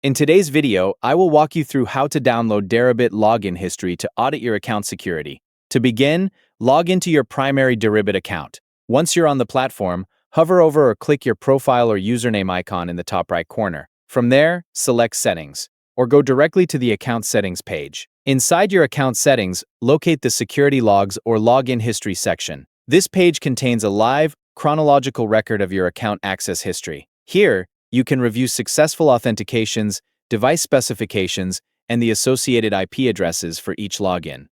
In today's video, I will walk you through how to download Deribit login history to audit your account security. To begin, log into your primary Deribit account. Once you're on the platform, hover over or click your profile or username icon in the top right corner. From there, select Settings, or go directly to the Account Settings page. Inside your account settings, locate the Security Logs or Login History section. This page contains a live, chronological record of your account access history. Here, you can review successful authentications, device specifications, and the associated IP addresses for each login.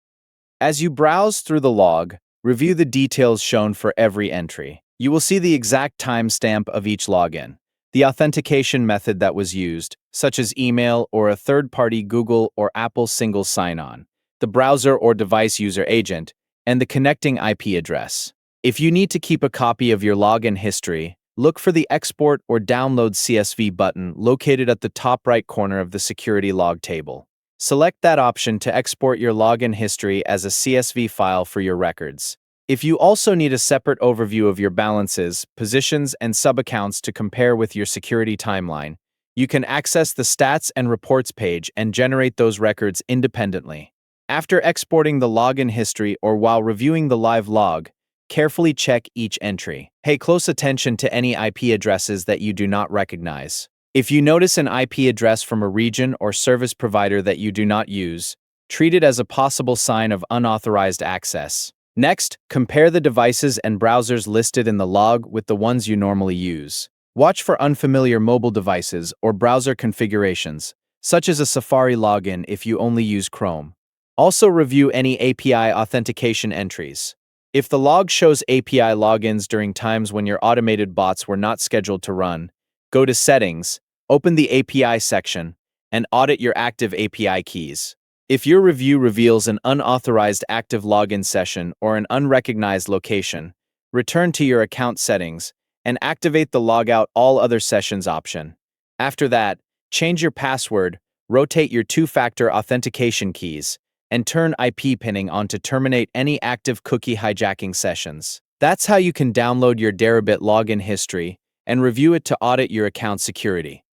As you browse through the log, review the details shown for every entry. You will see the exact timestamp of each login, the authentication method that was used, such as email or a third-party Google or Apple single sign-on, the browser or device user agent, and the connecting IP address. If you need to keep a copy of your login history, look for the Export or Download CSV button located at the top right corner of the Security Log table. Select that option to export your login history as a CSV file for your records. If you also need a separate overview of your balances, positions, and sub-accounts to compare with your security timeline, you can access the Stats and Reports page and generate those records independently. After exporting the login history or while reviewing the live log, carefully check each entry. Pay close attention to any IP addresses that you do not recognize. If you notice an IP address from a region or service provider that you do not use, treat it as a possible sign of unauthorized access. Next, compare the devices and browsers listed in the log with the ones you normally use. Watch for unfamiliar mobile devices or browser configurations, such as a Safari login if you only use Chrome. Also review any API authentication entries. If the log shows API logins during times when your automated bots were not scheduled to run, go to Settings, open the API section, and audit your active API keys. If your review reveals an unauthorized active login session or an unrecognized location, return to your account settings and activate the Logout All Other Sessions option. After that, change your password, rotate your two-factor authentication keys, and turn IP pinning on to terminate any active cookie hijacking sessions. That's how you can download your Deribit login history and review it to audit your account security.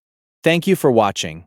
Thank you for watching.